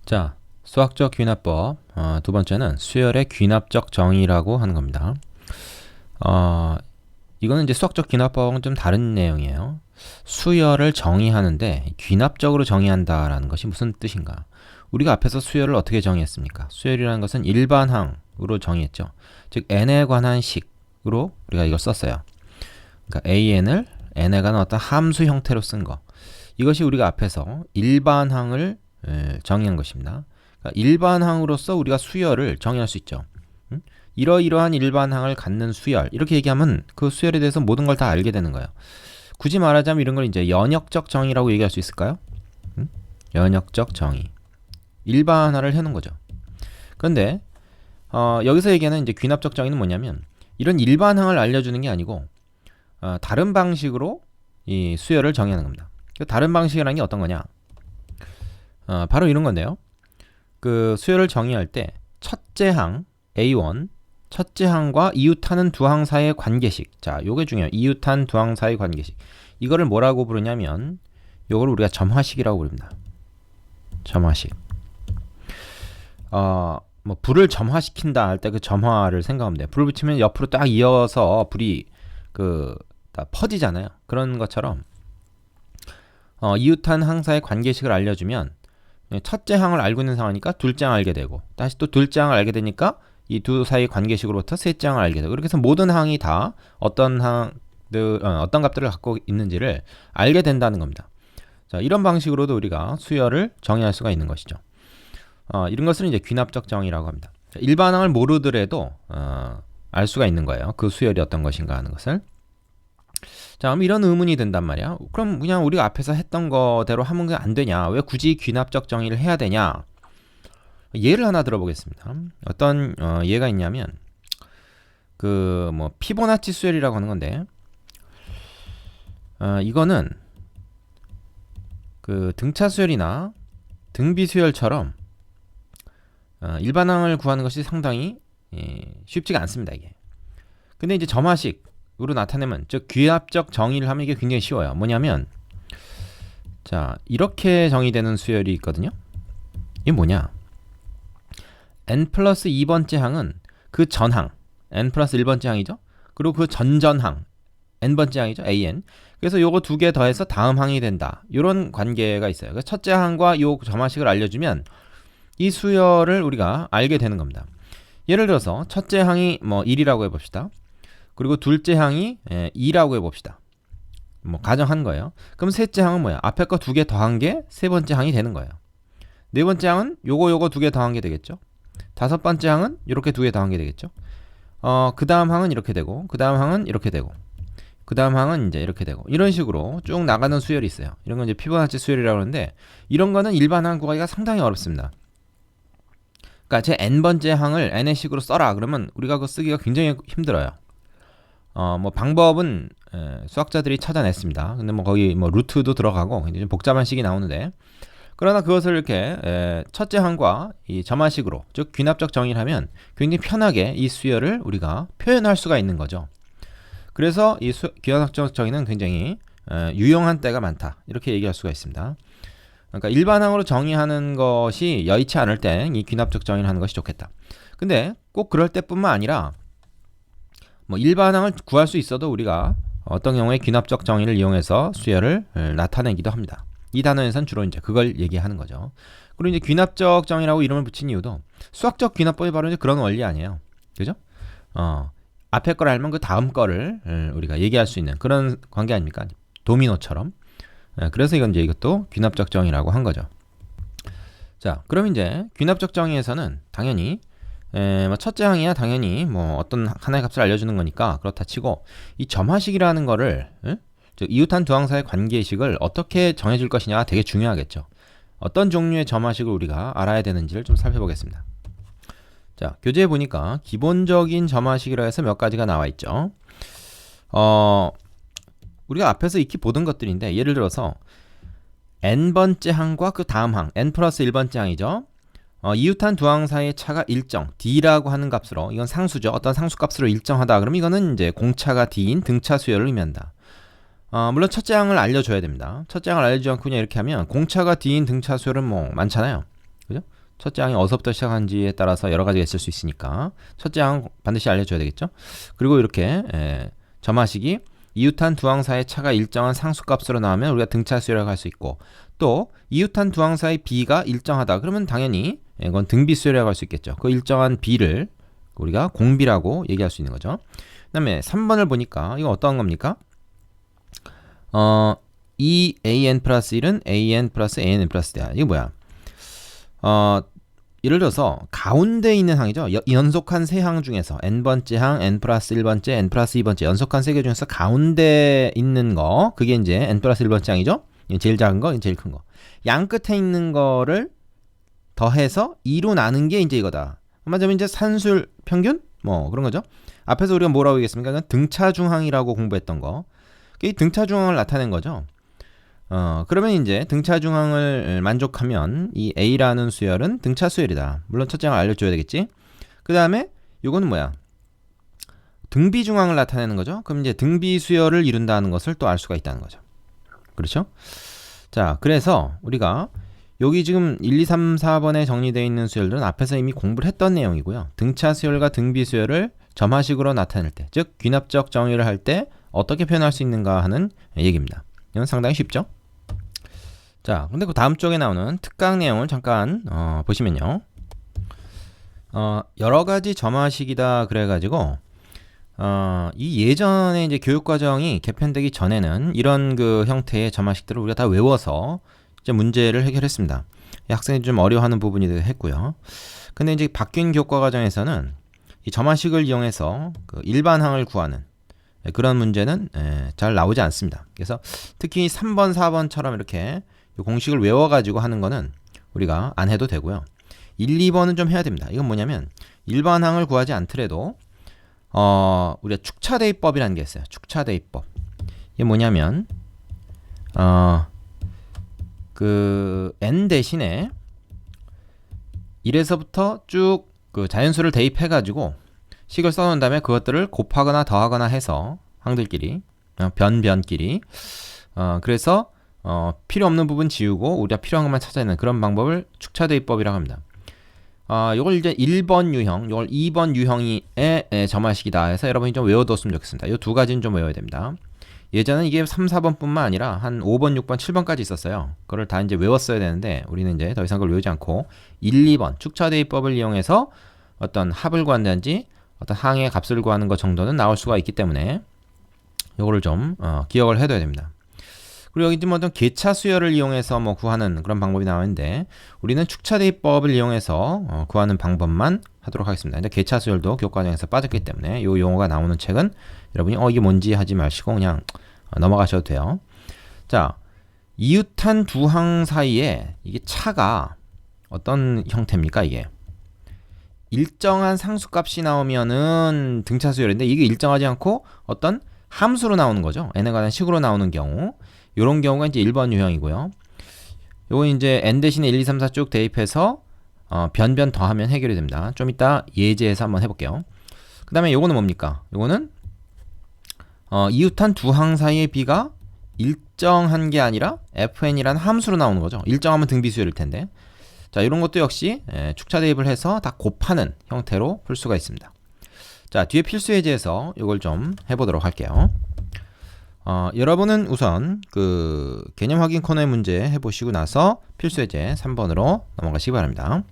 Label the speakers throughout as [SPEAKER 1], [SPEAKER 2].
[SPEAKER 1] 자, 수학적 귀납법 두 번째는 수열의 귀납적 정의라고 하는 겁니다. 이거는 이제 수학적 귀납법은 좀 다른 내용이에요. 수열을 정의하는데 귀납적으로 정의한다라는 것이 무슨 뜻인가? 우리가 앞에서 수열을 어떻게 정의했습니까? 수열이라는 것은 일반항으로 정의했죠. 즉 n에 관한 식으로 우리가 이걸 썼어요. 그러니까 an을 n에 관한 어떤 함수 형태로 쓴 거. 이것이 우리가 앞에서 일반항을 정의한 것입니다. 그러니까 일반항으로서 우리가 수열을 정의할 수 있죠. 이러이러한 일반항을 갖는 수열, 이렇게 얘기하면 그 수열에 대해서 모든 걸 다 알게 되는 거예요. 굳이 말하자면 이런 걸 이제 연역적 정의라고 얘기할 수 있을까요? 연역적 정의. 일반화를 해놓은 거죠. 그런데 여기서 얘기하는 이제 귀납적 정의는 뭐냐면 이런 일반항을 알려주는 게 아니고 다른 방식으로 이 수열을 정의하는 겁니다. 다른 방식이라는 게 어떤 거냐? 바로 이런 건데요. 그 수열을 정의할 때 첫째 항 A1, 첫째 항과 이웃하는 두 항 사이의 관계식. 자, 요게 중요해요. 이웃한 두 항 사이의 관계식. 이거를 뭐라고 부르냐면 요걸 우리가 점화식이라고 부릅니다. 점화식. 뭐 불을 점화시킨다 할 때 그 점화를 생각하면 돼요. 불을 붙이면 옆으로 딱 이어서 불이 다 퍼지잖아요. 그런 것처럼 이웃한 항사의 관계식을 알려주면 첫째 항을 알고 있는 상황이니까 둘째 항을 알게 되고 다시 또 둘째 항을 알게 되니까 이 두 사이 관계식으로부터 셋째 항을 알게 되고 그렇게 해서 모든 항이 다 어떤 값들을 갖고 있는지를 알게 된다는 겁니다. 자, 이런 방식으로도 우리가 수열을 정의할 수가 있는 것이죠. 이런 것을 이제 귀납적 정의라고 합니다. 일반항을 모르더라도 알 수가 있는 거예요. 그 수열이 어떤 것인가 하는 것을. 자, 그럼 이런 의문이 든단 말이야. 그럼 그냥 우리가 앞에서 했던 거대로 하면 안 되냐? 왜 굳이 귀납적 정의를 해야 되냐? 예를 하나 들어보겠습니다. 어떤 예가 있냐면 그 뭐 피보나치 수열이라고 하는 건데 이거는 그 등차 수열이나 등비 수열처럼 일반항을 구하는 것이 상당히 쉽지가 않습니다, 이게. 근데 이제 점화식으로 나타내면 즉 귀납적 정의를 하면 이게 굉장히 쉬워요. 뭐냐면 자, 이렇게 정의되는 수열이 있거든요. 이게 뭐냐? n 플러스 2번째 항은 그 전항, n 플러스 1번째 항이죠. 그리고 그 전전항, n번째 항이죠. an. 그래서 요거 두 개 더해서 다음 항이 된다. 이런 관계가 있어요. 그래서 첫째 항과 요 점화식을 알려주면 이 수열을 우리가 알게 되는 겁니다. 예를 들어서 첫째 항이 뭐 1이라고 해봅시다. 그리고 둘째 항이 2라고 해봅시다. 뭐 가정한 거예요. 그럼 셋째 항은 뭐야? 앞에 거 두 개 더한 게 세 번째 항이 되는 거예요. 네 번째 항은 요거 두 개 더한 게 되겠죠. 다섯 번째 항은 이렇게 두 개 더한 게 되겠죠. 그 다음 항은 이렇게 되고, 그 다음 항은 이렇게 되고, 그 다음 항은 이제 이렇게 되고, 이런 식으로 쭉 나가는 수열이 있어요. 이런 건 이제 피보나치 수열이라고 하는데, 이런 거는 일반항 구하기가 상당히 어렵습니다. 그러니까 제 n번째 항을 n의 식으로 써라 그러면 우리가 그거 쓰기가 굉장히 힘들어요. 뭐 방법은 수학자들이 찾아냈습니다. 근데 뭐 거기 뭐 루트도 들어가고 굉장히 좀 복잡한 식이 나오는데, 그러나 그것을 이렇게 첫째 항과 이 점화식으로 즉 귀납적 정의를 하면 굉장히 편하게 이 수열을 우리가 표현할 수가 있는 거죠. 그래서 이 귀납적 정의는 굉장히 유용한 때가 많다, 이렇게 얘기할 수가 있습니다. 그러니까 일반항으로 정의하는 것이 여의치 않을 때 이 귀납적 정의를 하는 것이 좋겠다. 근데 꼭 그럴 때뿐만 아니라 뭐 일반항을 구할 수 있어도 우리가 어떤 경우에 귀납적 정의를 이용해서 수열을 나타내기도 합니다. 이 단어에선 주로 이제 그걸 얘기하는 거죠. 그리고 이제 귀납적 정의라고 이름을 붙인 이유도 수학적 귀납법이 바로 이제 그런 원리 아니에요. 그죠? 앞에 걸 알면 그 다음 거를 우리가 얘기할 수 있는 그런 관계 아닙니까? 도미노처럼. 그래서 이것도 귀납적 정의라고 한 거죠. 자, 그럼 이제 귀납적 정의에서는 당연히 첫째 항이야 당연히 뭐 어떤 하나의 값을 알려주는 거니까 그렇다 치고 이 점화식이라는 거를 즉 이웃한 두 항 사이의 관계식을 어떻게 정해줄 것이냐가 되게 중요하겠죠. 어떤 종류의 점화식을 우리가 알아야 되는지를 좀 살펴보겠습니다. 자, 교재에 보니까 기본적인 점화식이라 해서 몇 가지가 나와 있죠. 우리가 앞에서 익히 보던 것들인데 예를 들어서 n번째 항과 그 다음 항, n 플러스 1번째 항이죠. 이웃한 두 항 사이의 차가 일정, d라고 하는 값으로, 이건 상수죠. 어떤 상수값으로 일정하다. 그럼 이거는 이제 공차가 d인 등차 수열을 의미한다. 물론 첫째 항을 알려줘야 됩니다. 첫째 항을 알려주지 않고 그냥 이렇게 하면 공차가 d인 등차 수열은 뭐 많잖아요. 그죠? 첫째 항이 어디서부터 시작한지에 따라서 여러 가지가 있을 수 있으니까 첫째 항 반드시 알려줘야 되겠죠. 그리고 이렇게 점화식이 이웃한 두 항 사이의 차가 일정한 상수값으로 나오면 우리가 등차 수열이라고 할 수 있고, 또 이웃한 두 항 사이 b가 일정하다 그러면 당연히 이건 등비 수열이라고 할 수 있겠죠. 그 일정한 b를 우리가 공비라고 얘기할 수 있는 거죠. 그 다음에 3번을 보니까 이거 어떤 겁니까? 이 an 플러스 1은 an 플러스 ann 플러스 대야. 이게 뭐야? 예를 들어서 가운데 있는 항이죠. 연속한 세 항 중에서 n번째 항, n 플러스 1번째, n 플러스 2번째 연속한 세 개 중에서 가운데 있는 거, 그게 이제 n 플러스 1번째 항이죠. 제일 작은 거, 제일 큰 거. 양 끝에 있는 거를 더해서 2로 나눈 게 이제 이거다. 말하자면 이제 산술 평균? 뭐 그런 거죠. 앞에서 우리가 뭐라고 얘기했습니까? 등차중항이라고 공부했던 거. 이 등차중항을 나타낸 거죠. 그러면 이제 등차중항을 만족하면 이 A라는 수열은 등차수열이다. 물론 첫째 항을 알려줘야 되겠지. 그 다음에 요거는 뭐야? 등비중항을 나타내는 거죠. 그럼 이제 등비수열을 이룬다는 것을 또 알 수가 있다는 거죠. 그렇죠? 자, 그래서 우리가 여기 지금 1, 2, 3, 4번에 정리되어 있는 수열들은 앞에서 이미 공부를 했던 내용이고요. 등차수열과 등비수열을 점화식으로 나타낼 때, 즉 귀납적 정의를 할 때 어떻게 표현할 수 있는가 하는 얘기입니다. 이건 상당히 쉽죠? 자, 근데 그 다음 쪽에 나오는 특강 내용을 잠깐 보시면요. 여러 가지 점화식이다 그래가지고 이 예전에 이제 교육과정이 개편되기 전에는 이런 그 형태의 점화식들을 우리가 다 외워서 이제 문제를 해결했습니다. 학생이 좀 어려워하는 부분이기도 했고요. 근데 이제 바뀐 교과과정에서는 이 점화식을 이용해서 그 일반항을 구하는 그런 문제는 잘 나오지 않습니다. 그래서 특히 3번, 4번처럼 이렇게 공식을 외워가지고 하는 거는 우리가 안 해도 되고요. 1, 2번은 좀 해야 됩니다. 이건 뭐냐면 일반항을 구하지 않더라도 우리가 축차대입법이라는 게 있어요. 축차대입법. 이게 뭐냐면 그 n 대신에 1에서부터 쭉 그 자연수를 대입해가지고 식을 써놓은 다음에 그것들을 곱하거나 더하거나 해서 항들끼리 변끼리 그래서 필요 없는 부분 지우고 우리가 필요한 것만 찾아내는 그런 방법을 축차대입법이라고 합니다. 요걸 이제 1번 유형, 요걸 2번 유형의 점화식이다 해서 여러분이 좀 외워뒀으면 좋겠습니다. 요 두 가지는 좀 외워야 됩니다. 예전엔 이게 3, 4번뿐만 아니라 한 5번, 6번, 7번까지 있었어요. 그걸 다 이제 외웠어야 되는데 우리는 이제 더 이상 그걸 외우지 않고 1, 2번 축차대입법을 이용해서 어떤 합을 구한다든지 어떤 항의 값을 구하는 것 정도는 나올 수가 있기 때문에 요거를 좀 기억을 해둬야 됩니다. 그리고 여기 좀 어떤 계차 수열을 이용해서 뭐 구하는 그런 방법이 나오는데 우리는 축차대입법을 이용해서 구하는 방법만 하도록 하겠습니다. 근데 계차 수열도 교과정에서 빠졌기 때문에 이 용어가 나오는 책은 여러분이 이게 뭔지 하지 마시고 그냥 넘어가셔도 돼요. 자, 이웃한 두 항 사이에 이게 차가 어떤 형태입니까? 이게 일정한 상수값이 나오면은 등차 수열인데 이게 일정하지 않고 어떤 함수로 나오는 거죠. n에 관한 식으로 나오는 경우, 이런 경우가 이제 1번 유형이고요. 요거 이제 n 대신에 1, 2, 3, 4 쭉 대입해서 변 더하면 해결이 됩니다. 좀 이따 예제에서 한번 해볼게요. 그 다음에 요거는 뭡니까? 요거는 이웃한 두 항 사이의 b가 일정한 게 아니라 fn이라는 함수로 나오는 거죠. 일정하면 등비수열일 텐데. 자, 이런 것도 역시 축차 대입을 해서 다 곱하는 형태로 풀 수가 있습니다. 자, 뒤에 필수 예제에서 이걸 좀 해보도록 할게요. 여러분은 우선 그 개념 확인 코너의 문제 해보시고 나서 필수 예제 3번으로 넘어가시기 바랍니다.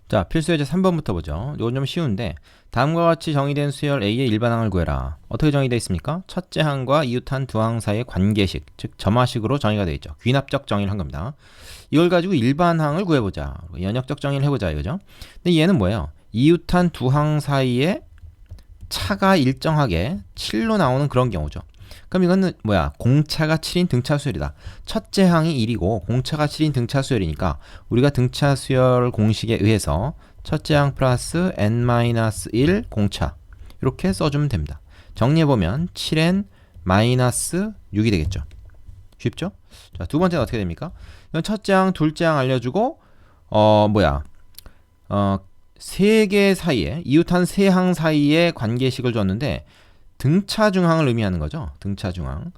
[SPEAKER 1] 자, 필수 예제 3번부터 보죠. 이건 좀 쉬운데 다음과 같이 정의된 수열 A의 일반항을 구해라. 어떻게 정의되어 있습니까? 첫째 항과 이웃한 두 항 사이의 관계식, 즉 점화식으로 정의가 되어 있죠. 귀납적 정의를 한 겁니다. 이걸 가지고 일반항을 구해보자. 연역적 정의를 해보자 이거죠. 근데 얘는 뭐예요? 이웃한 두 항 사이에 차가 일정하게 7로 나오는 그런 경우죠. 그럼 이거는 뭐야? 공차가 7인 등차수열이다. 첫째 항이 1이고 공차가 7인 등차수열이니까 우리가 등차수열 공식에 의해서 첫째 항 플러스 n-1 공차 이렇게 써주면 됩니다. 정리해보면 7n-6이 되겠죠. 쉽죠? 자, 두 번째는 어떻게 됩니까? 이건 첫째 항, 둘째 항 알려주고 세 개 사이에 이웃한 세 항 사이에 관계식을 줬는데 등차중항을 의미하는 거죠. 등차중항.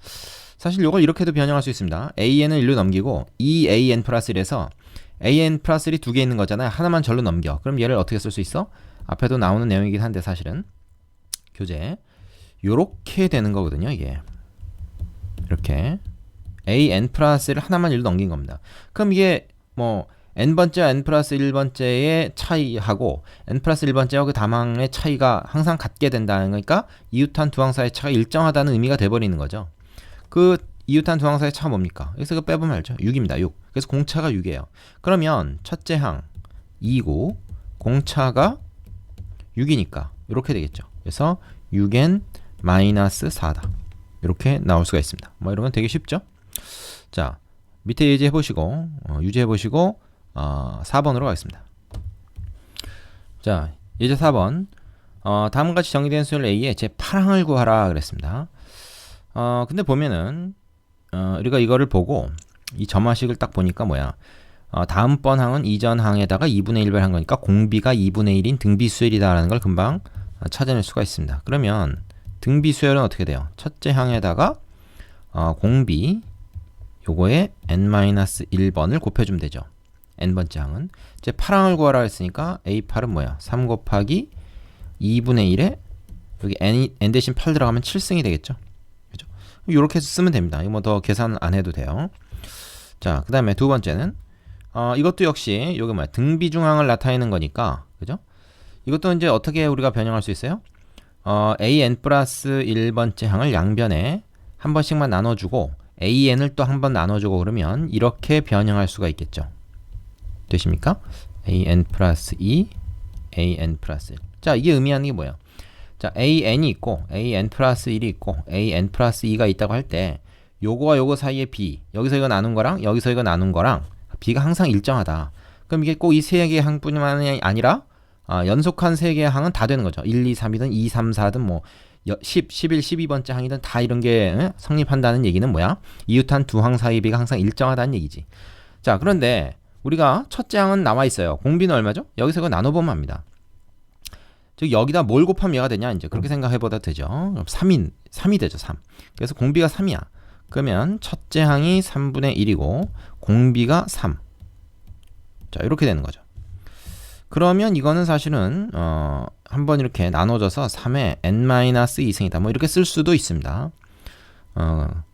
[SPEAKER 1] 사실 이걸 이렇게도 변형할 수 있습니다. an을 1로 넘기고 2an 플러스 1에서 an 플러스 1이 두 개 있는 거잖아요. 하나만 절로 넘겨. 그럼 얘를 어떻게 쓸 수 있어? 앞에도 나오는 내용이긴 한데 사실은 교재 요렇게 되는 거거든요. 이게 이렇게 an 플러스 1을 하나만 일로 넘긴 겁니다. 그럼 이게 뭐 n번째와 n 플러스 1번째의 차이하고 n 플러스 1번째와 그 다항의 차이가 항상 같게 된다는 거니까 이웃한 두 항 사이의 차가 일정하다는 의미가 돼버리는 거죠. 그 이웃한 두 항 사이의 차가 뭡니까? 여기서 이거 빼보면 알죠. 6입니다. 6. 그래서 공차가 6이에요. 그러면 첫째 항 2고 공차가 6이니까 이렇게 되겠죠. 그래서 6n 마이너스 4다. 이렇게 나올 수가 있습니다. 뭐 이런 건 되게 쉽죠? 자, 밑에 예제 해보시고 유지해보시고 4번으로 가겠습니다. 자, 예제 4번 다음과 같이 정의된 수열 A의 제8항을 구하라 그랬습니다. 근데 보면은 우리가 이거를 보고 이 점화식을 딱 보니까 뭐야, 다음번 항은 이전 항에다가 2분의 1을 한 거니까 공비가 2분의 1인 등비수열이다 라는 걸 금방 찾아낼 수가 있습니다. 그러면 등비수열은 어떻게 돼요? 첫째 항에다가 공비 요거에 n-1번을 곱해주면 되죠. n번째 항은 이제 8항을 구하라 했으니까 a8은 뭐야? 3 곱하기 2분의 1에 여기 n 대신 8 들어가면 7승이 되겠죠. 그죠? 이렇게 해서 쓰면 됩니다. 이거 뭐 더 계산 안 해도 돼요. 자, 그 다음에 두 번째는 이것도 역시 요게 뭐야? 등비중항을 나타내는 거니까, 그죠? 이것도 이제 어떻게 우리가 변형할 수 있어요? an 플러스 1번째 항을 양변에 한 번씩만 나눠주고 an을 또 한 번 나눠주고 그러면 이렇게 변형할 수가 있겠죠. 되십니까? an 플러스 2, an 플러스 1. 자, 이게 의미하는 게 뭐예요? 자, an이 있고 an 플러스 1이 있고 an 플러스 2가 있다고 할 때 요거와 요거 사이에 b, 여기서 이거 나눈 거랑 여기서 이거 나눈 거랑 b가 항상 일정하다. 그럼 이게 꼭 이 세 개의 항뿐만이 아니라 연속한 세 개의 항은 다 되는 거죠. 1, 2, 3이든 2, 3, 4든 뭐 10, 11, 12번째 항이든 다 이런 게 성립한다는 얘기는 뭐야? 이웃한 두 항 사이 비가 항상 일정하다는 얘기지. 자, 그런데 우리가 첫째 항은 나와 있어요. 공비는 얼마죠? 여기서 이거 나눠보면 합니다. 즉 여기다 뭘 곱하면 얘가 되냐? 이제 그렇게 생각해보다 되죠. 그럼 3이 되죠. 3. 그래서 공비가 3이야. 그러면 첫째 항이 3분의 1이고 공비가 3. 자, 이렇게 되는 거죠. 그러면 이거는 사실은 한번 이렇게 나눠져서 3의 n-2승이다. 뭐 이렇게 쓸 수도 있습니다.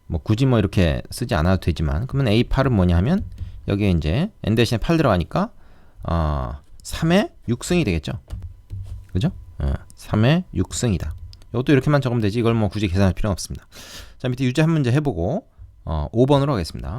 [SPEAKER 1] 뭐 굳이 뭐 이렇게 쓰지 않아도 되지만, 그러면 a8은 뭐냐 하면 여기에 이제 n 대신에 8 들어가니까 3의 6승이 되겠죠. 그죠? 3의 6승이다. 이것도 이렇게만 적으면 되지 이걸 뭐 굳이 계산할 필요는 없습니다. 자, 밑에 유제 한 문제 해보고 5번으로 가겠습니다.